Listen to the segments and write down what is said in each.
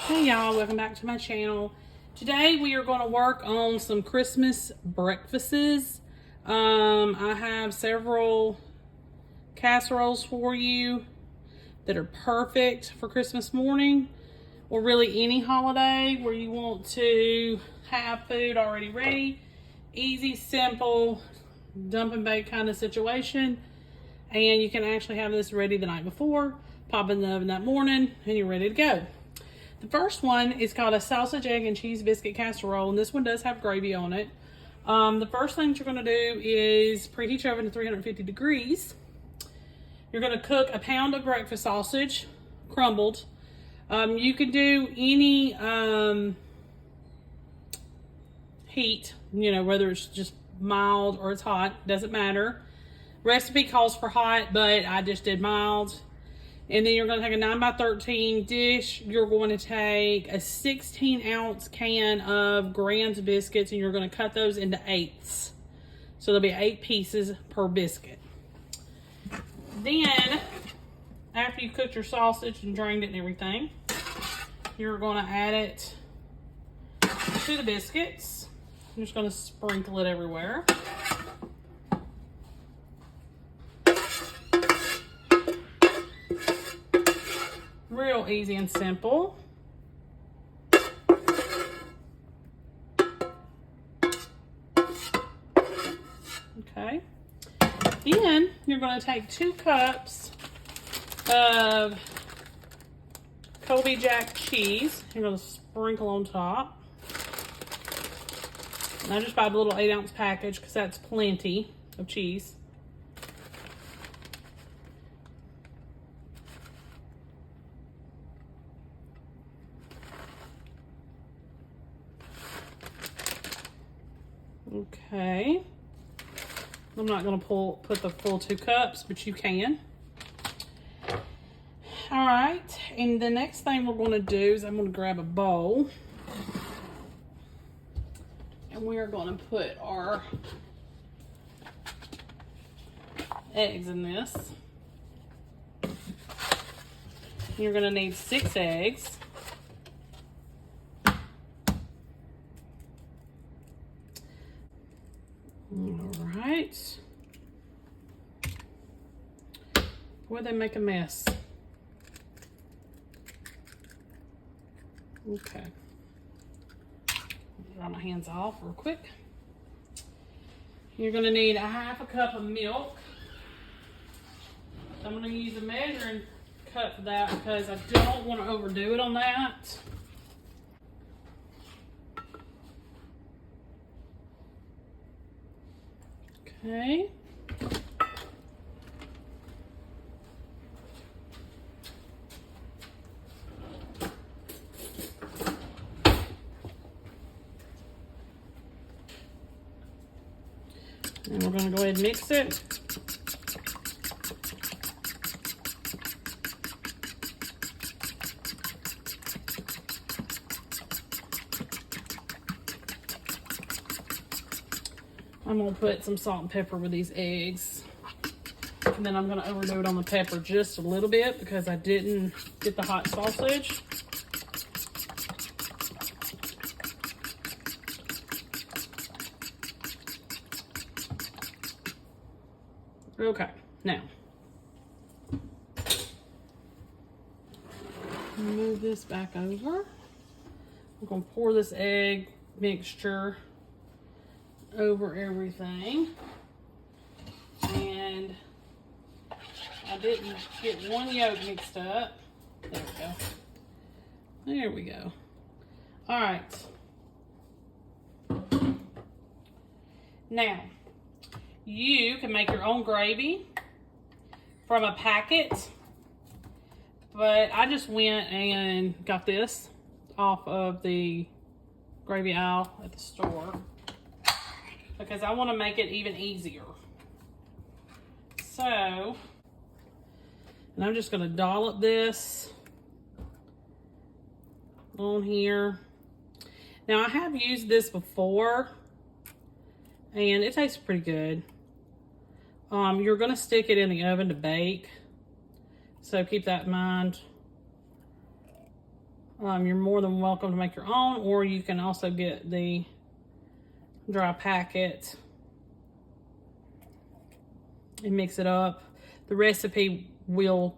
Hey y'all, welcome back to my channel. Today we are going to work on some Christmas breakfasts. I have several casseroles for you that are perfect for Christmas morning, or really any holiday where you want to have food already ready. Easy, simple, dump and bake kind of situation. And you can actually have this ready the night before, pop in the oven that morning, and you're ready to go. The first one is called a sausage, egg, and cheese biscuit casserole, and this one does have gravy on it. The first thing that you're going to do is preheat your oven to 350 degrees. You're going to cook a pound of breakfast sausage, crumbled. You can do any heat, whether it's just mild or it's hot, doesn't matter. Recipe calls for hot, but I just did mild. And then you're going to take a 9x13 dish. You're going to take a 16-ounce can of Grand's biscuits, and you're going to cut those into eighths. So there'll be 8 pieces per biscuit. Then, after you've cooked your sausage and drained it and everything, you're going to add it to the biscuits. I'm just going to sprinkle it everywhere. Real easy and simple. Okay. Then you're going to take 2 cups of Colby Jack cheese. You're going to sprinkle on top. And I just bought a little 8-ounce package because that's plenty of cheese. Okay, I'm not going to put the full 2 cups, but you can. All right, and the next thing we're going to do is I'm going to grab a bowl, and we are going to put our eggs in this. You're going to need 6 eggs. All right. Boy, they make a mess. Okay. Dry my hands off real quick. You're going to need a 1/2 cup of milk. I'm going to use a measuring cup for that because I don't want to overdo it on that. Okay. And we're going to go ahead and mix it. I'm going to put some salt and pepper with these eggs. And then I'm going to overdo it on the pepper just a little bit because I didn't get the hot sausage. Okay, now move this back over. I'm going to pour this egg mixture over everything, and I didn't get one yolk mixed up. There we go. There we go. All right. Now, you can make your own gravy from a packet, but I just went and got this off of the gravy aisle at the store because I want to make it even easier. So, and I'm just going to dollop this on here. Now, I have used this before, and it tastes pretty good. You're going to stick it in the oven to bake, so keep that in mind. You're more than welcome to make your own, or you can also get the dry packet and mix it up. The recipe will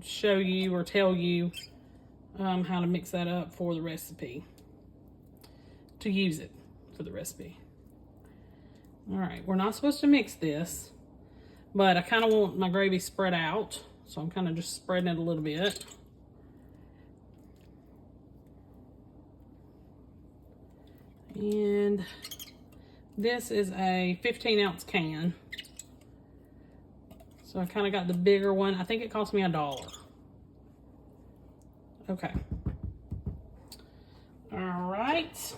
show you or tell you how to mix that up for the recipe, to use it for the recipe. All right, we're not supposed to mix this, but I kind of want my gravy spread out, so I'm kind of just spreading it a little bit. And this is a 15-ounce can. So I kind of got the bigger one. I think it cost me $1. Okay. All right.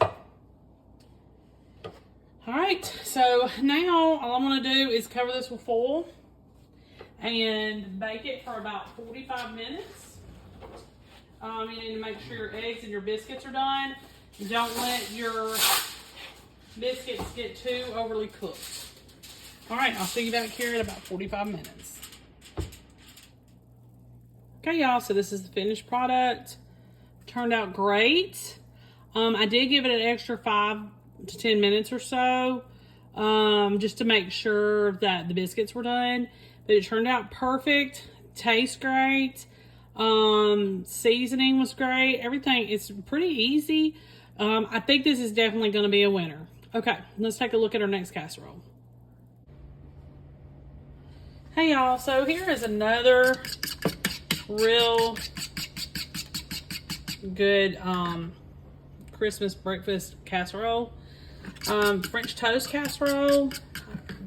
All right, so now all I'm gonna do is cover this with foil and bake it for about 45 minutes. You need to make sure your eggs and your biscuits are done. Don't let your biscuits get too overly cooked. All right, I'll see you back here in about 45 minutes. Okay, y'all, so this is the finished product. Turned out great. I did give it an extra 5 to 10 minutes or so, just to make sure that the biscuits were done. But it turned out perfect. Tastes great. Seasoning was great. Everything, it's pretty easy. I think this is definitely going to be a winner. Okay, let's take a look at our next casserole. Hey y'all, so here is another real good Christmas breakfast casserole. French toast casserole.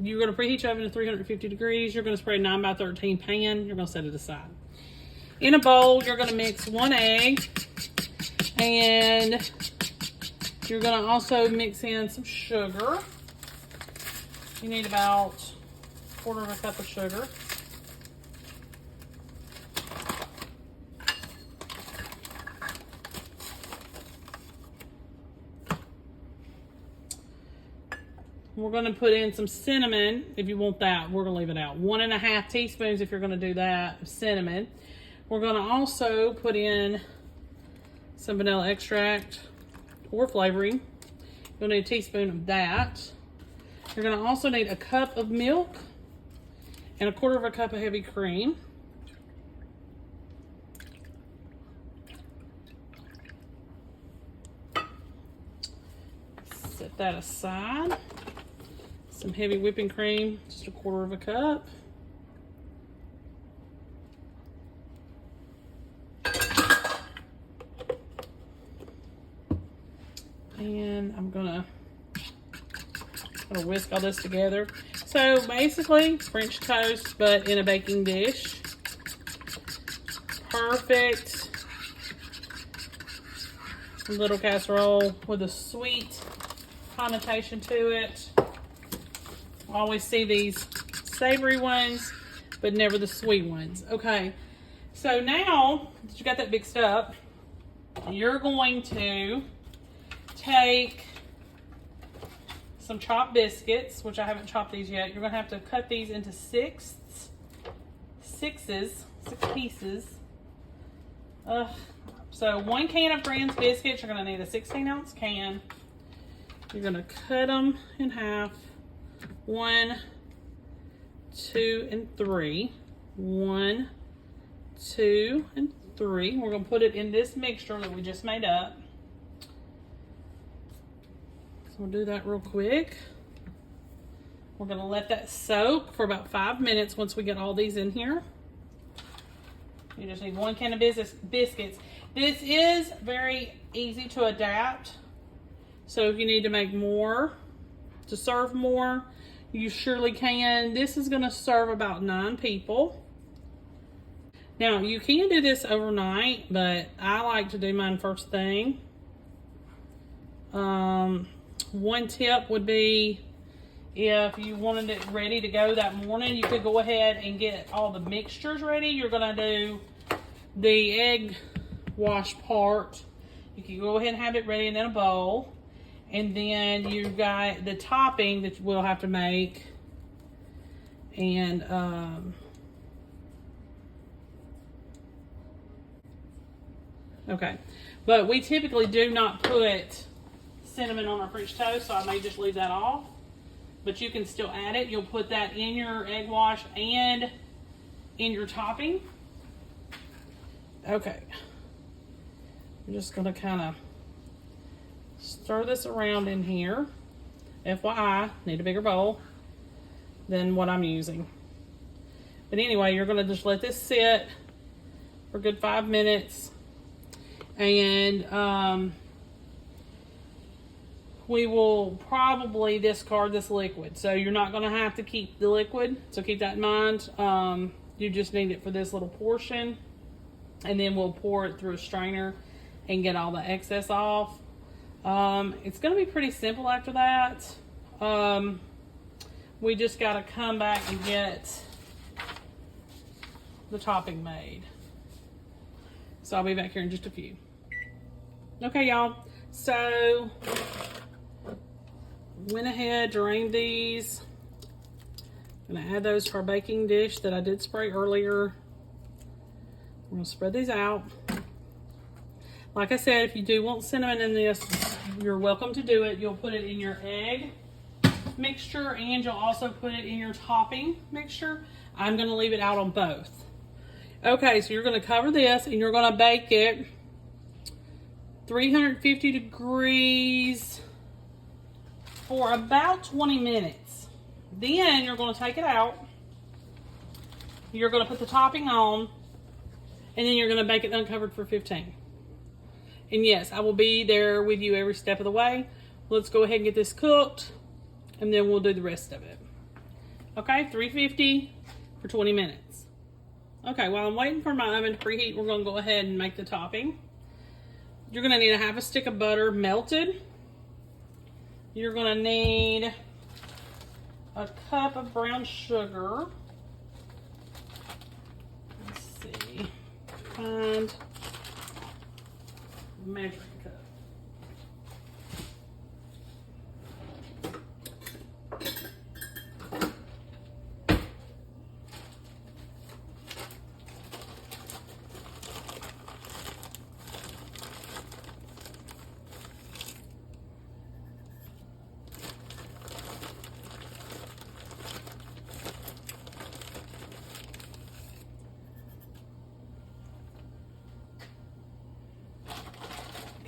You're going to preheat your oven to 350 degrees. You're going to spray a 9x13 pan. You're going to set it aside. In a bowl, you're going to mix 1 egg, and you're going to also mix in some sugar. You need about 1/4 cup of sugar. We're going to put in some cinnamon if you want that. We're going to leave it out. 1½ teaspoons if you're going to do that of cinnamon. We're going to also put in some vanilla extract or flavoring. You'll need a teaspoon of that. You're going to also need a cup of milk and 1/4 cup of heavy cream. Set that aside. Some heavy whipping cream, just 1/4 cup. And I'm gonna whisk all this together. So basically, French toast, but in a baking dish. Perfect little casserole with a sweet connotation to it. I always see these savory ones, but never the sweet ones. Okay, so now that you got that mixed up, you're going to take some chopped biscuits, which I haven't chopped these yet. You're gonna have to cut these into six pieces. So 1 can of Grand's biscuits, you're gonna need a 16-ounce can. You're gonna cut them in half. 1, 2, and 3. 1, 2, and 3. We're gonna put it in this mixture that we just made up. So we'll do that real quick. We're gonna let that soak for about 5 minutes once we get all these in here. You just need 1 can of biscuits. This is very easy to adapt. So if you need to make more, to serve more, you surely can. This is gonna serve about 9 people. Now you can do this overnight, but I like to do mine first thing. One tip would be, if you wanted it ready to go that morning, you could go ahead and get all the mixtures ready. You're gonna do the egg wash part. You can go ahead and have it ready in a bowl. And then you've got the topping that we'll have to make. And Okay. But we typically do not put cinnamon on our French toast, so I may just leave that off. But you can still add it. You'll put that in your egg wash and in your topping. Okay. I'm just going to kind of stir this around in here. FYI, need a bigger bowl than what I'm using. But anyway, you're going to just let this sit for a good 5 minutes. And we will probably discard this liquid. So you're not going to have to keep the liquid. So keep that in mind. You just need it for this little portion. And then we'll pour it through a strainer and get all the excess off. It's going to be pretty simple after that. We just got to come back and get the topping made. So I'll be back here in just a few. Okay, y'all. So went ahead, drained these. I'm going to add those to our baking dish that I did spray earlier. I'm going to spread these out. Like I said, if you do want cinnamon in this, you're welcome to do it. You'll put it in your egg mixture and you'll also put it in your topping mixture. I'm going to leave it out on both. Okay, so you're going to cover this and you're going to bake it 350 degrees for about 20 minutes. Then you're going to take it out. You're going to put the topping on and then you're going to bake it uncovered for 15. And yes, I will be there with you every step of the way. Let's go ahead and get this cooked, and then we'll do the rest of it. Okay, 350 for 20 minutes. Okay, while I'm waiting for my oven to preheat, we're going to go ahead and make the topping. You're going to need a half a stick of butter melted. You're going to need a cup of brown sugar. Let's see. Find measuring cup.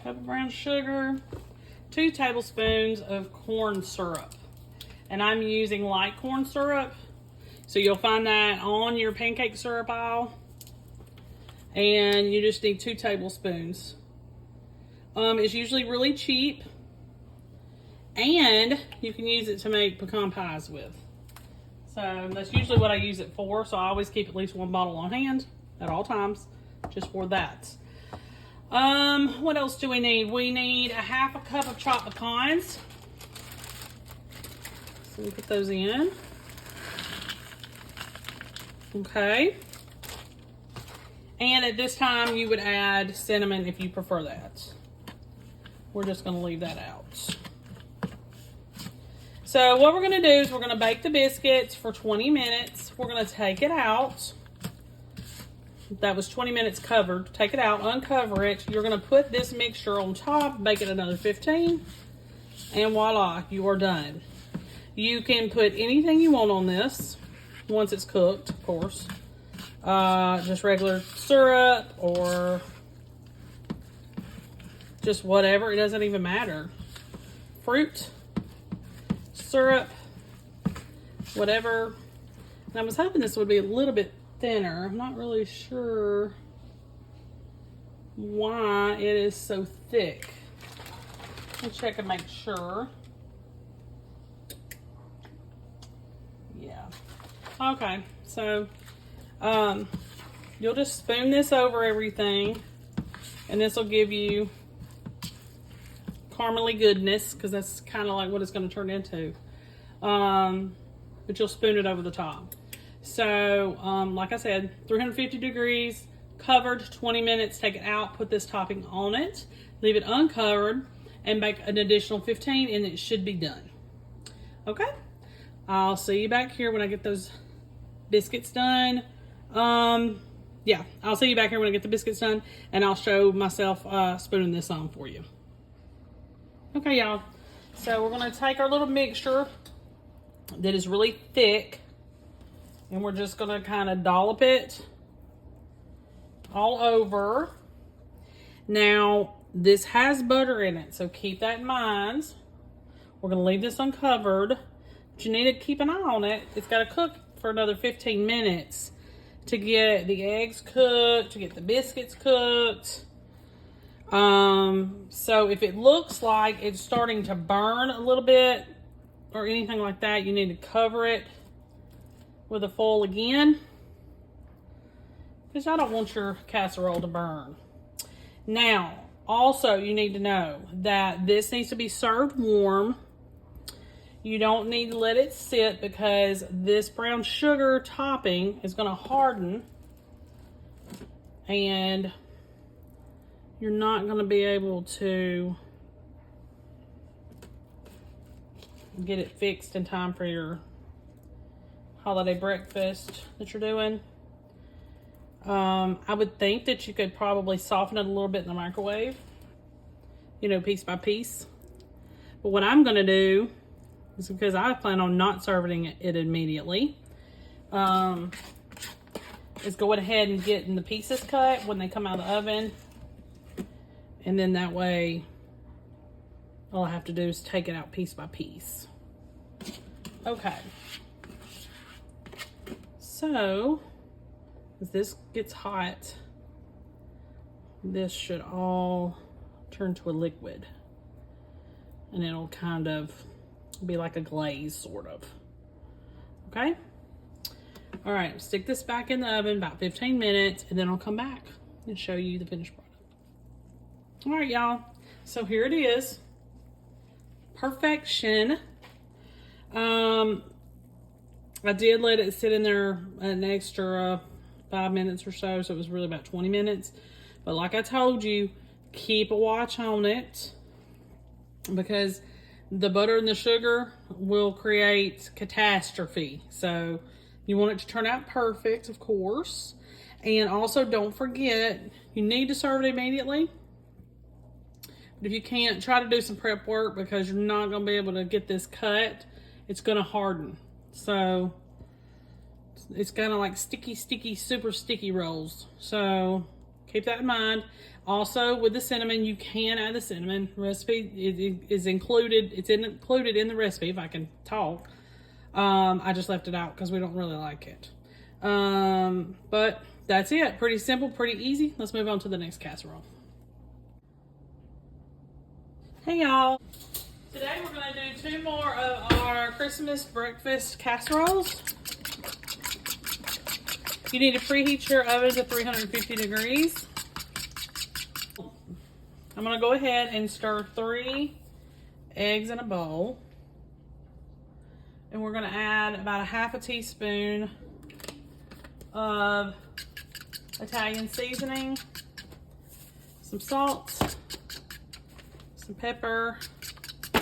Cup of brown sugar, 2 tablespoons of corn syrup. And I'm using light corn syrup. So you'll find that on your pancake syrup aisle. And you just need 2 tablespoons. It's usually really cheap. And you can use it to make pecan pies with. So that's usually what I use it for. So I always keep at least 1 bottle on hand at all times, just for that. What else do we need? We need a half a cup of chopped pecans. So we put those in. Okay. And at this time, you would add cinnamon if you prefer that. We're just going to leave that out. So what we're going to do is we're going to bake the biscuits for 20 minutes. We're going to take it out. That was 20 minutes covered. Take it out, uncover it. You're going to put this mixture on top, bake it another 15, and voila, you are done. You can put anything you want on this once it's cooked, of course. Just regular syrup or just whatever. It doesn't even matter. Fruit, syrup, whatever. And I was hoping this would be a little bit thinner. I'm not really sure why it is so thick. Let's check and make sure. Yeah. Okay, so you'll just spoon this over everything and this will give you caramely goodness, because that's kind of like what it's going to turn into. But you'll spoon it over the top. So, like I said, 350 degrees, covered, 20 minutes, take it out, put this topping on it, leave it uncovered, and bake an additional 15, and it should be done. Okay? I'll see you back here when I get those biscuits done. yeah, I'll see you back here when I get the biscuits done, and I'll show myself spooning this on for you. Okay, y'all. So we're going to take our little mixture that is really thick, and we're just going to kind of dollop it all over. Now, this has butter in it, so keep that in mind. We're going to leave this uncovered, but you need to keep an eye on it. It's got to cook for another 15 minutes to get the eggs cooked, to get the biscuits cooked. So if it looks like it's starting to burn a little bit or anything like that, you need to cover it with a foil again, because I don't want your casserole to burn. Now, also you need to know that this needs to be served warm. You don't need to let it sit, because this brown sugar topping is going to harden and you're not going to be able to get it fixed in time for your holiday breakfast that you're doing. I would think that you could probably soften it a little bit in the microwave, you know, piece by piece. But what I'm going to do is, because I plan on not serving it immediately, is go ahead and get the pieces cut when they come out of the oven. And then that way, all I have to do is take it out piece by piece. Okay. So, as this gets hot, this should all turn to a liquid. And it'll kind of be like a glaze, sort of. Okay? All right, stick this back in the oven about 15 minutes, and then I'll come back and show you the finished product. All right, y'all. So here it is. Perfection. I did let it sit in there an extra 5 minutes or so, so it was really about 20 minutes. But like I told you, keep a watch on it, because the butter and the sugar will create catastrophe. So you want it to turn out perfect, of course. And also, don't forget, you need to serve it immediately. But if you can't, try to do some prep work, because you're not going to be able to get this cut. It's going to harden. So it's kind of like sticky, super sticky rolls. So keep that in mind. Also, with the cinnamon, you can add the cinnamon. Recipe is included. It's included in the recipe, if I can talk. I just left it out because we don't really like it. But that's it. Pretty simple, pretty easy. Let's move on to the next casserole. Hey y'all. Today we're going to do 2 more of our Christmas breakfast casseroles. You need to preheat your oven to 350 degrees. I'm going to go ahead and stir 3 eggs in a bowl. And we're going to add about 1/2 teaspoon of Italian seasoning, some salt, some pepper. I'm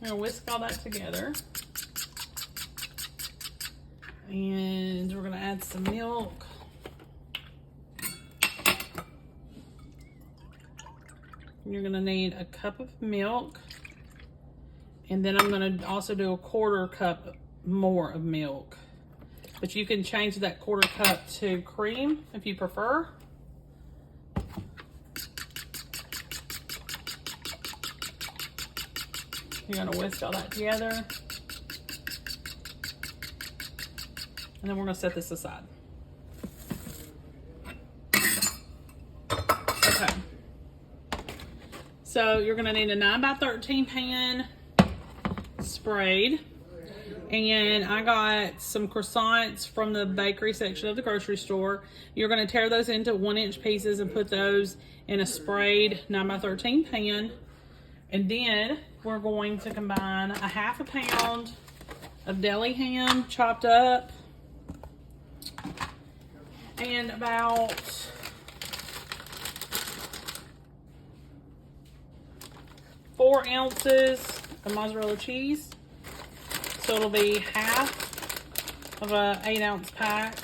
going to whisk all that together. And we're going to add some milk. You're going to need a cup of milk. And then I'm going to also do a 1/4 cup more of milk. But you can change that 1/4 cup to cream if you prefer. You're going to whisk all that together. And then we're going to set this aside. Okay. So you're going to need a 9x13 pan sprayed. And I got some croissants from the bakery section of the grocery store. You're going to tear those into 1-inch pieces and put those in a sprayed 9x13 pan. And then we're going to combine a 1/2 pound of deli ham chopped up and about 4 ounces of mozzarella cheese. So it'll be 1/2 of a 8-ounce pack.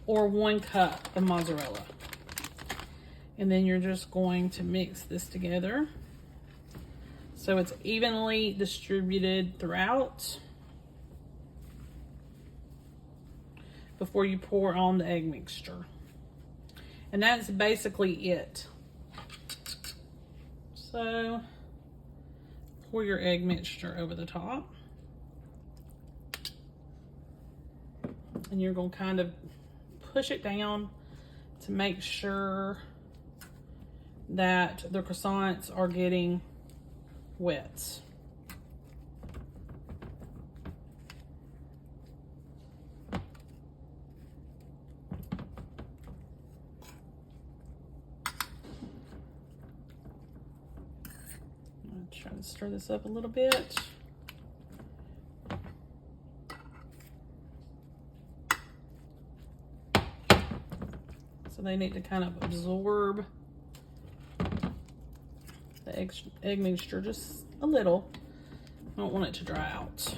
or 1 cup of mozzarella. And then you're just going to mix this together so it's evenly distributed throughout before you pour on the egg mixture. And that's basically it. So pour your egg mixture over the top. And you're going to kind of push it down to make sure that the croissants are getting wet. I'm trying to stir this up a little bit. So they need to kind of absorb the egg mixture just a little. I don't want it to dry out.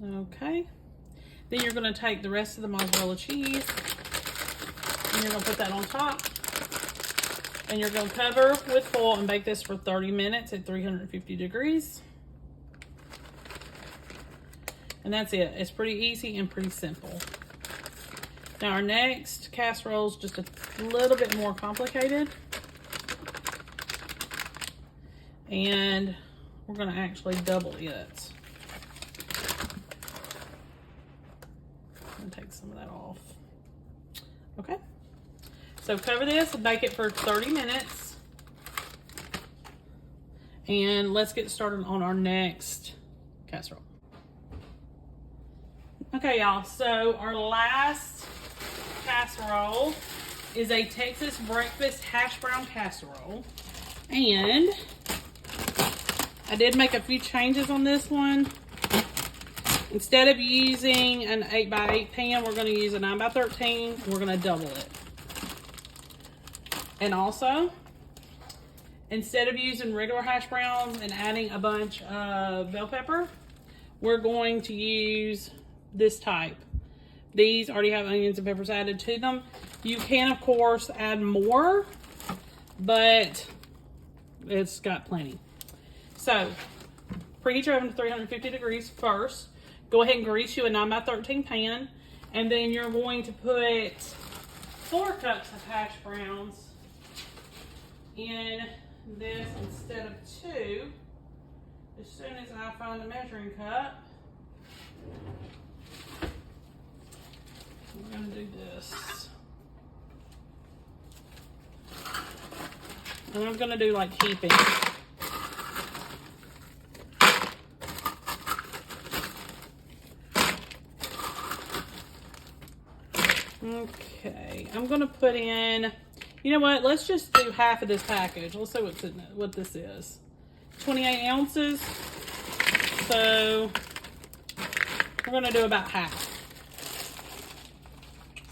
Okay. Then you're going to take the rest of the mozzarella cheese and you're going to put that on top. And you're going to cover with foil and bake this for 30 minutes at 350 degrees. And that's it. It's pretty easy and pretty simple. Now our next casserole is just a little bit more complicated. And we're going to actually double it. I'm going to take some of that off. Okay. So cover this and bake it for 30 minutes. And let's get started on our next casserole. Okay, y'all. So our last casserole is a Texas breakfast hash brown casserole. And I did make a few changes on this one. Instead of using an 8x8 pan, we're going to use a 9x13. We're going to double it. And also, instead of using regular hash browns and adding a bunch of bell pepper, we're going to use this type. These already have onions and peppers added to them. You can, of course, add more, but it's got plenty. So, preheat your oven to 350 degrees first. Go ahead and grease you a 9x13 pan. And then you're going to put 4 cups of hash browns in this instead of 2. As soon as I find a measuring cup, we're going to do this. And I'm going to do like heaping. Okay, I'm going to put in, you know what, let's just do half of this package. Let's see what this is. 28 ounces. So we're going to do about half.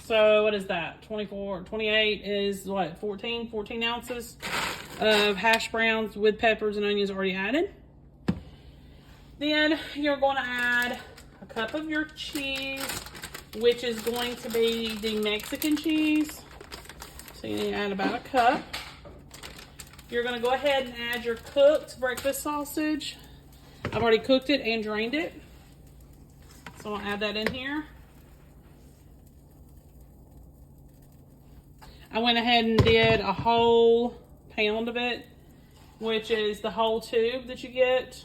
So what is that? 28 is what? 14 ounces of hash browns with peppers and onions already added. Then you're going to add a cup of your cheese, which is going to be the Mexican cheese. So you need to add about a cup. You're going to go ahead and add your cooked breakfast sausage. I've already cooked it and drained it. So I'll add that in here. I went ahead and did a whole pound of it, which is the whole tube that you get,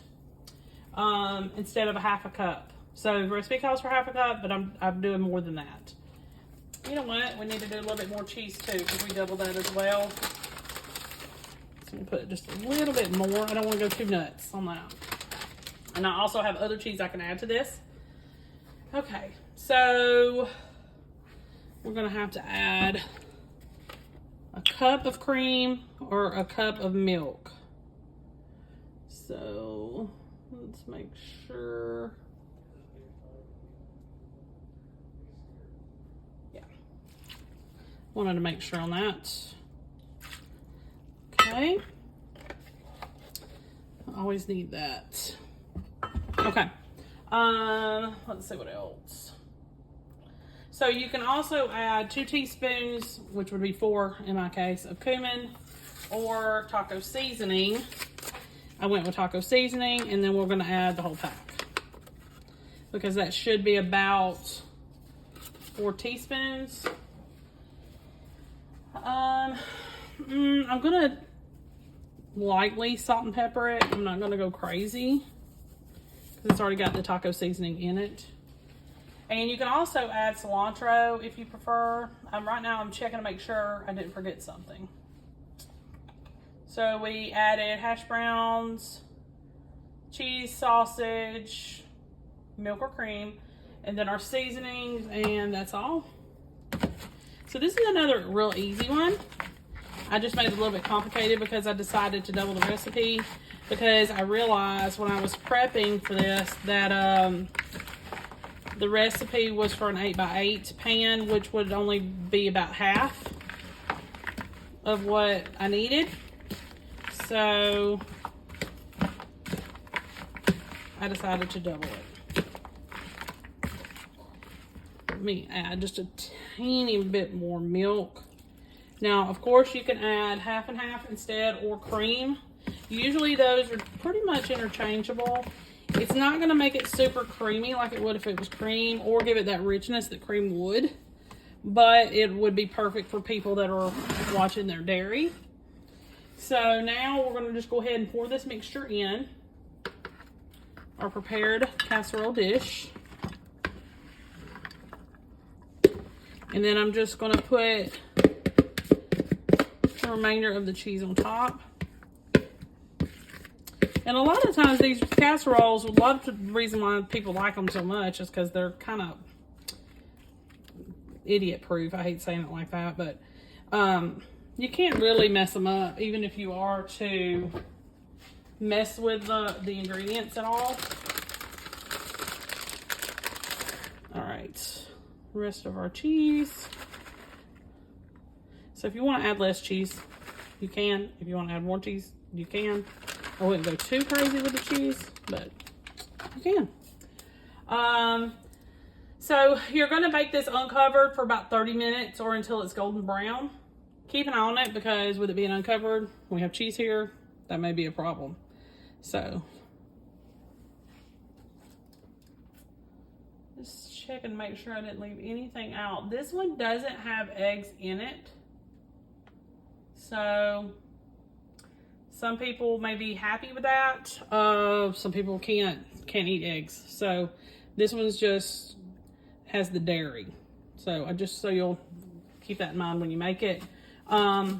instead of a half a cup. So the recipe calls for half a cup, but I'm doing more than that. You know what? We need to do a little bit more cheese too, because we double that as well. So I'm gonna put just a little bit more. I don't want to go too nuts on that. And I also have other cheese I can add to this. Okay, so we're gonna have to add a cup of cream or a cup of milk. So let's make sure. Yeah, wanted to make sure on that. Okay, I always need that. Okay, let's see what else. So you can also add 2 teaspoons, which would be 4 in my case, of cumin or taco seasoning. I went with taco seasoning, and then we're going to add the whole pack because that should be about 4 teaspoons. I'm going to lightly salt and pepper it. I'm not going to go crazy because it's already got the taco seasoning in it. And you can also add cilantro if you prefer. Right now I'm checking to make sure I didn't forget something. So we added hash browns, cheese, sausage, milk or cream, and then our seasonings, and that's all. So this is another real easy one. I just made it a little bit complicated because I decided to double the recipe because I realized when I was prepping for this that the recipe was for an 8x8 pan, which would only be about half of what I needed. So I decided to double it. Let me add just a teeny bit more milk. Now, of course, you can add half and half instead or cream. Usually those are pretty much interchangeable. It's not going to make it super creamy like it would if it was cream or give it that richness that cream would. But it would be perfect for people that are watching their dairy. So now we're going to just go ahead and pour this mixture in our prepared casserole dish. And then I'm just going to put the remainder of the cheese on top. And a lot of times these casseroles, a lot of the reason why people like them so much is because they're kind of idiot proof. I hate saying it like that, but you can't really mess them up even if you are to mess with the ingredients at all. All right, rest of our cheese. So if you want to add less cheese, you can. If you want to add more cheese, you can. I wouldn't go too crazy with the cheese, but you can. So you're going to bake this uncovered for about 30 minutes or until it's golden brown. Keep an eye on it because with it being uncovered, we have cheese here, that may be a problem. So just check and make sure I didn't leave anything out. This one doesn't have eggs in it. So some people may be happy with that. Some people can't eat eggs. So this one's just has the dairy. So so you'll keep that in mind when you make it. 30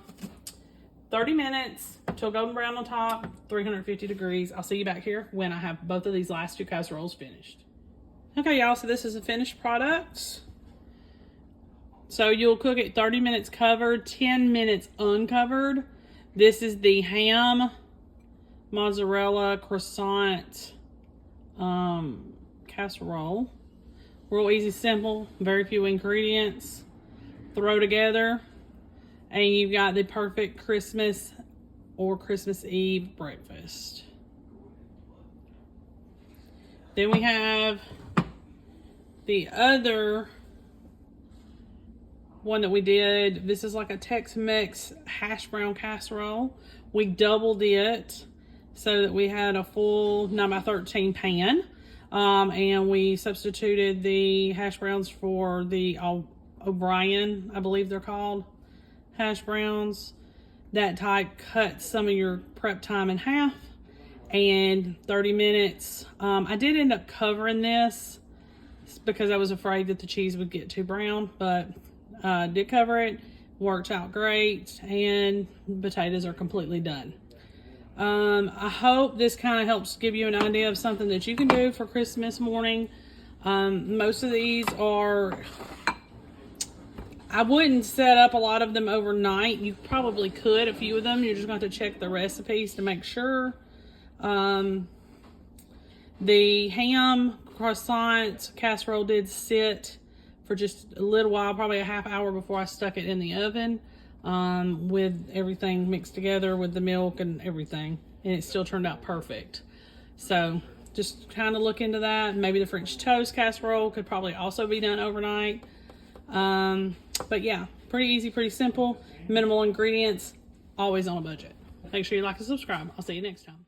minutes till golden brown on top, 350 degrees. I'll see you back here when I have both of these last 2 casseroles finished. Okay, y'all, so this is the finished product. So you'll cook it 30 minutes covered, 10 minutes uncovered. This is the ham, mozzarella, croissant casserole. Real easy, simple, very few ingredients. Throw together, and you've got the perfect Christmas or Christmas Eve breakfast. Then we have the other one that we did. This is like a Tex-Mex hash brown casserole. We doubled it so that we had a full 9x13 pan. And we substituted the hash browns for the O'Brien, I believe they're called, hash browns. That type cuts some of your prep time in half. And 30 minutes. I did end up covering this because I was afraid that the cheese would get too brown, but did cover it. Worked out great, and potatoes are completely done. I hope this kind of helps give you an idea of something that you can do for Christmas morning. Most of these are, I wouldn't set up a lot of them overnight. You probably could, a few of them. You're just going to have to check the recipes to make sure. The ham croissant casserole did sit for just a little while, probably a half hour before I stuck it in the oven, with everything mixed together with the milk and everything, and it still turned out perfect. So just kind of look into that. Maybe the French toast casserole could probably also be done overnight. But yeah, pretty easy, pretty simple, minimal ingredients, always on a budget. Make sure you like and subscribe. I'll see you next time.